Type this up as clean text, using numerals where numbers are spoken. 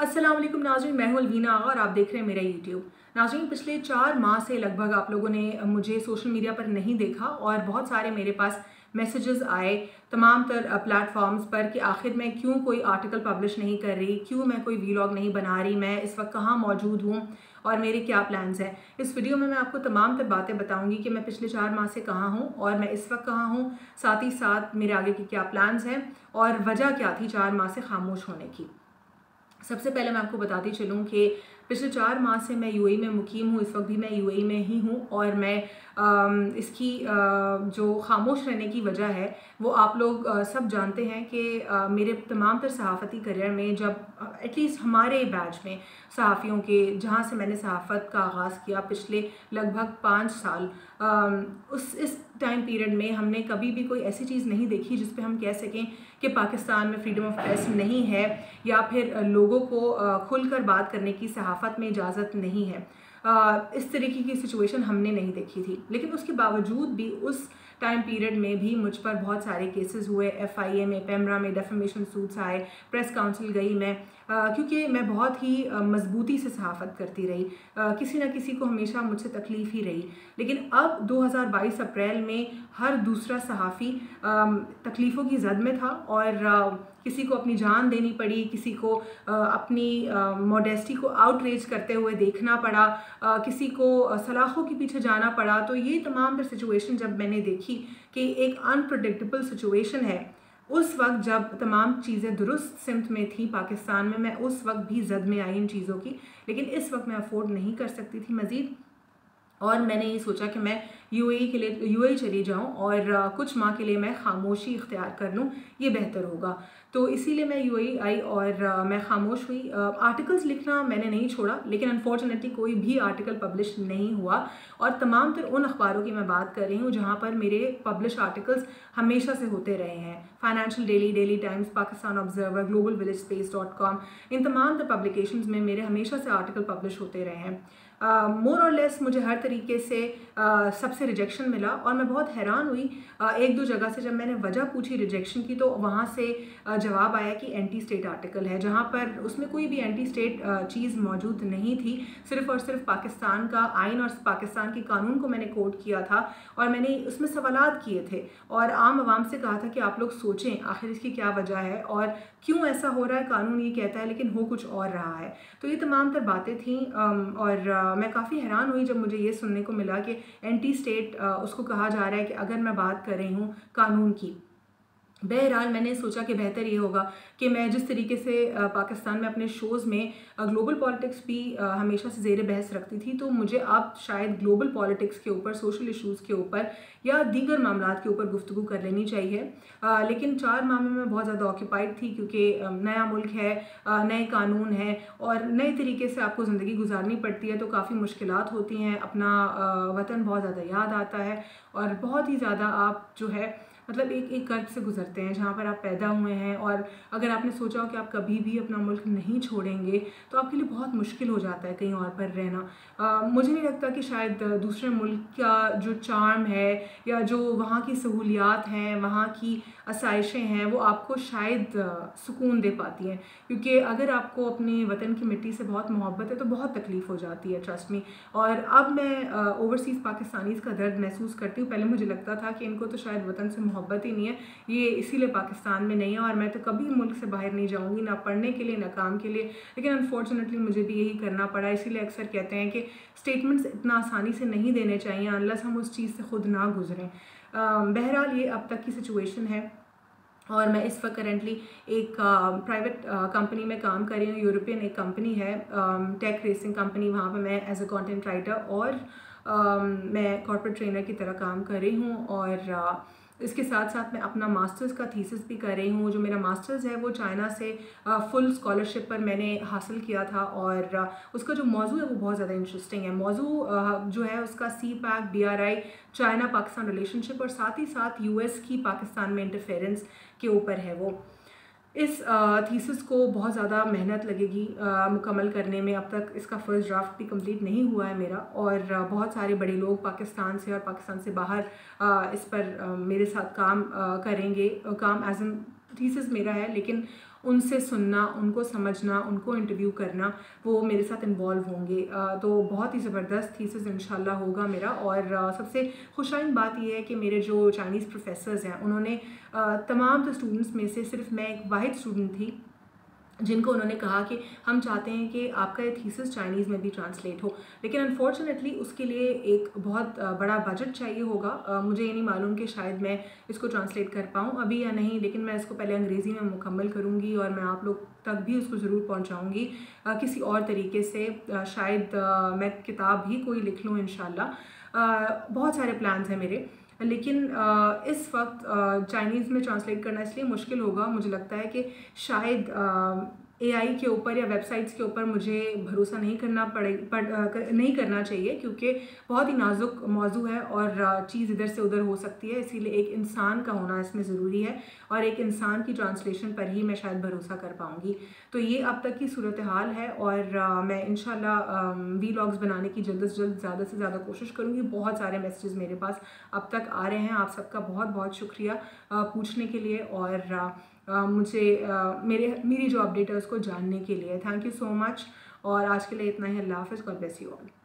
अस्सलाम वालेकुम नाज़रीन, मैं हूं अलवीना आगा और आप देख रहे हैं मेरा यूट्यूब। नाज़रीन, पिछले 4 माह से लगभग आप लोगों ने मुझे सोशल मीडिया पर नहीं देखा और बहुत सारे मेरे पास मैसेजेस आए तमाम तर प्लेटफॉर्म्स पर कि आखिर मैं क्यों कोई आर्टिकल पब्लिश नहीं कर रही, क्यों मैं कोई वीलॉग नहीं बना रही, मैं इस वक्त कहाँ मौजूद हूँ और मेरे क्या प्लान्स हैं। इस वीडियो में मैं आपको तमाम तर बातें बताऊंगी कि मैं पिछले 4 माह से कहाँ हूँ और मैं इस वक्त कहाँ हूँ, साथ ही साथ मेरे आगे की क्या प्लान्स हैं और वजह क्या थी 4 माह से खामोश होने की। सबसे पहले मैं आपको बताती चलूँ कि पिछले 4 माह से मैं यूएई में मुकीम हूँ। इस वक्त भी मैं यूएई में ही हूँ और मैं इसकी जो खामोश रहने की वजह है वो आप लोग सब जानते हैं कि मेरे तमाम तर सहाफ़ती करियर में जब एटलीस्ट हमारे बैच में सहाफ़ियों के जहाँ से मैंने सहाफ़त का आगाज़ किया पिछले लगभग 5 साल, इस टाइम पीरियड में हमने कभी भी कोई ऐसी चीज़ नहीं देखी जिस पे हम कह सकें कि पाकिस्तान में फ्रीडम ऑफ प्रेस नहीं है या फिर लोगों को खुलकर बात करने की सहाफ़त में इजाज़त नहीं है। इस तरीके की सिचुएशन हमने नहीं देखी थी, लेकिन उसके बावजूद भी उस टाइम पीरियड में भी मुझ पर बहुत सारे केसेस हुए। एफआईए में, पेमरा में डेफेमेशन सूट्स आए, प्रेस काउंसिल गई मैं, क्योंकि मैं बहुत ही मजबूती से सहाफ़त करती रही। किसी ना किसी को हमेशा मुझसे तकलीफ़ ही रही। लेकिन अब 2022 अप्रैल में हर दूसरा सहाफ़ी तकलीफ़ों की जद में था और किसी को अपनी जान देनी पड़ी, किसी को अपनी मॉडेस्टी को आउटरीच करते हुए देखना पड़ा, किसी को सलाखों के पीछे जाना पड़ा। तो ये तमाम तर सिचुएशन जब मैंने देखी कि एक अनप्रडिक्टेबल सिचुएशन है, उस वक्त जब तमाम चीज़ें दुरुस्त सिमत में थी पाकिस्तान में, मैं उस वक्त भी जद में आई इन चीज़ों की। लेकिन इस वक्त मैं अफोर्ड नहीं कर सकती थी मज़ीद और मैंने ये सोचा कि मैं यूएई के लिए यूएई चली जाऊं और कुछ माह के लिए मैं खामोशी इख्तियार कर लूं, ये बेहतर होगा। तो इसीलिए मैं यूएई आई और मैं खामोश हुई। आर्टिकल्स लिखना मैंने नहीं छोड़ा, लेकिन अनफॉर्चुनेटली कोई भी आर्टिकल पब्लिश नहीं हुआ और तमाम तर उन अखबारों की मैं बात कर रही हूँ जहाँ पर मेरे पब्लिश आर्टिकल्स हमेशा से होते रहे हैं। Financial Daily, Daily Times, Pakistan Observer, Global Village Space, इन तमाम तर पब्लिकेशंस में मेरे हमेशा से आर्टिकल पब्लिश होते रहे हैं। मोर और लेस मुझे हर तरीके से सबसे रिजेक्शन मिला और मैं बहुत हैरान हुई। एक दो जगह से जब मैंने वजह पूछी रिजेक्शन की तो वहाँ से जवाब आया कि एंटी स्टेट आर्टिकल है, जहाँ पर उसमें कोई भी एंटी स्टेट चीज़ मौजूद नहीं थी। सिर्फ और सिर्फ पाकिस्तान का आइन और पाकिस्तान के कानून को मैंने कोट किया था और मैंने उसमें सवालात किए थे और आम आवाम से कहा था कि आप लोग सोचें आखिर इसकी क्या वजह है और क्यों ऐसा हो रहा है। कानून ये कहता है लेकिन हो कुछ और रहा है। तो ये तमाम तर बातें थीं और मैं काफ़ी हैरान हुई जब मुझे ये सुनने को मिला कि एंटी स्टेट उसको कहा जा रहा है कि अगर मैं बात कर रही हूँ कानून की। बहरहाल मैंने सोचा कि बेहतर ये होगा कि मैं जिस तरीके से पाकिस्तान में अपने शोज़ में ग्लोबल पॉलिटिक्स भी हमेशा से ज़ेर बहस रखती थी, तो मुझे अब शायद ग्लोबल पॉलिटिक्स के ऊपर, सोशल इश्यूज़ के ऊपर या दीगर मामलात के ऊपर गुफ्तगू कर लेनी चाहिए। लेकिन 4 माह में मैं बहुत ज़्यादा ऑक्यूपाइड थी क्योंकि नया मुल्क है, नए कानून हैं और नए तरीके से आपको ज़िंदगी गुजारनी पड़ती है, तो काफ़ी मुश्किलात होती हैं। अपना वतन बहुत ज़्यादा याद आता है और बहुत ही ज़्यादा आप जो है मतलब एक कर्ब से गुजरते हैं जहाँ पर आप पैदा हुए हैं और अगर आपने सोचा हो कि आप कभी भी अपना मुल्क नहीं छोड़ेंगे तो आपके लिए बहुत मुश्किल हो जाता है कहीं और पर रहना। मुझे नहीं लगता कि शायद दूसरे मुल्क का जो चार्म है या जो वहाँ की सहूलियात हैं, वहाँ की आसाइशें हैं, वो आपको शायद सुकून दे पाती हैं, क्योंकि अगर आपको अपने वतन की मिट्टी से बहुत मोहब्बत है तो बहुत तकलीफ़ हो जाती है, ट्रस्ट मी। और अब मैं ओवरसीज़ पाकिस्तानीज़ का दर्द महसूस करती हूँ। पहले मुझे लगता था कि इनको तो शायद वतन से मोहब्बत ही नहीं है, ये इसीलिए पाकिस्तान में नहीं है और मैं तो कभी मुल्क से बाहर नहीं जाऊँगी, ना पढ़ने के लिए ना काम के लिए। लेकिन अनफॉर्चुनेटली मुझे भी यही करना पड़ा। इसीलिए अक्सर कहते हैं कि स्टेटमेंट्स इतना आसानी से नहीं देने चाहिए अनलेस हम उस चीज़ से खुद ना गुजरें। बहरहाल ये अब तक की सिचुएशन है और मैं इस वक्त करेंटली एक प्राइवेट कंपनी में काम कर रही हूँ। यूरोपियन एक कंपनी है, टेक रेसिंग कंपनी। वहाँ पे मैं एज अ कंटेंट राइटर और मैं कॉर्पोरेट ट्रेनर की तरह काम कर रही हूँ और इसके साथ साथ मैं अपना मास्टर्स का थीसिस भी कर रही हूँ। जो मेरा मास्टर्स है वो चाइना से फुल स्कॉलरशिप पर मैंने हासिल किया था और उसका जो मौजू है वो बहुत ज़्यादा इंटरेस्टिंग है। मौजू जो है उसका CPAC, BRI, China Pakistan relationship और साथ ही साथ US की पाकिस्तान में इंटरफेरेंस के ऊपर है। वो इस थीसिस को बहुत ज़्यादा मेहनत लगेगी मुकम्मल करने में। अब तक इसका फर्स्ट ड्राफ्ट भी कंप्लीट नहीं हुआ है मेरा और बहुत सारे बड़े लोग पाकिस्तान से और पाकिस्तान से बाहर इस पर मेरे साथ काम करेंगे। काम एज एन थीसिस मेरा है, लेकिन उनसे सुनना, उनको समझना, उनको इंटरव्यू करना, वो मेरे साथ इन्वॉल्व होंगे। तो बहुत ही ज़बरदस्त थीसिस इंशाल्लाह होगा मेरा। और सबसे खुशाइन बात यह है कि मेरे जो चाइनीज़ प्रोफेसर्स हैं उन्होंने तमाम तो स्टूडेंट्स में से सिर्फ मैं एक वाहिद स्टूडेंट थी जिनको उन्होंने कहा कि हम चाहते हैं कि आपका ये थीसिस चाइनीज़ में भी ट्रांसलेट हो, लेकिन अनफॉर्चुनेटली उसके लिए एक बहुत बड़ा बजट चाहिए होगा। मुझे ये नहीं मालूम कि शायद मैं इसको ट्रांसलेट कर पाऊँ अभी या नहीं, लेकिन मैं इसको पहले अंग्रेज़ी में मुकम्मल करूँगी और मैं आप लोग तक भी उसको ज़रूर पहुँचाऊँगी किसी और तरीके से। शायद मैं किताब भी कोई लिख लूँ इंशाल्लाह। बहुत सारे प्लान्स हैं मेरे, लेकिन इस वक्त चाइनीज़ में ट्रांसलेट करना इसलिए मुश्किल होगा, मुझे लगता है कि शायद एआई के ऊपर या वेबसाइट्स के ऊपर मुझे भरोसा नहीं नहीं करना चाहिए, क्योंकि बहुत ही नाजुक मौजू है और चीज़ इधर से उधर हो सकती है। इसीलिए एक इंसान का होना इसमें ज़रूरी है और एक इंसान की ट्रांसलेशन पर ही मैं शायद भरोसा कर पाऊँगी। तो ये अब तक की सूरत हाल है और मैं इंशाल्लाह वीलॉग्स बनाने की जल्द से जल्द ज़्यादा से ज़्यादा कोशिश करूँगी। बहुत सारे मैसेजेस मेरे पास अब तक आ रहे हैं, आप सबका बहुत बहुत शुक्रिया पूछने के लिए और मुझे मेरी जो अपडेट है उसको जानने के लिए। थैंक यू सो मच और आज के लिए इतना ही। अल्लाह हाफ़िज़। God bless you all.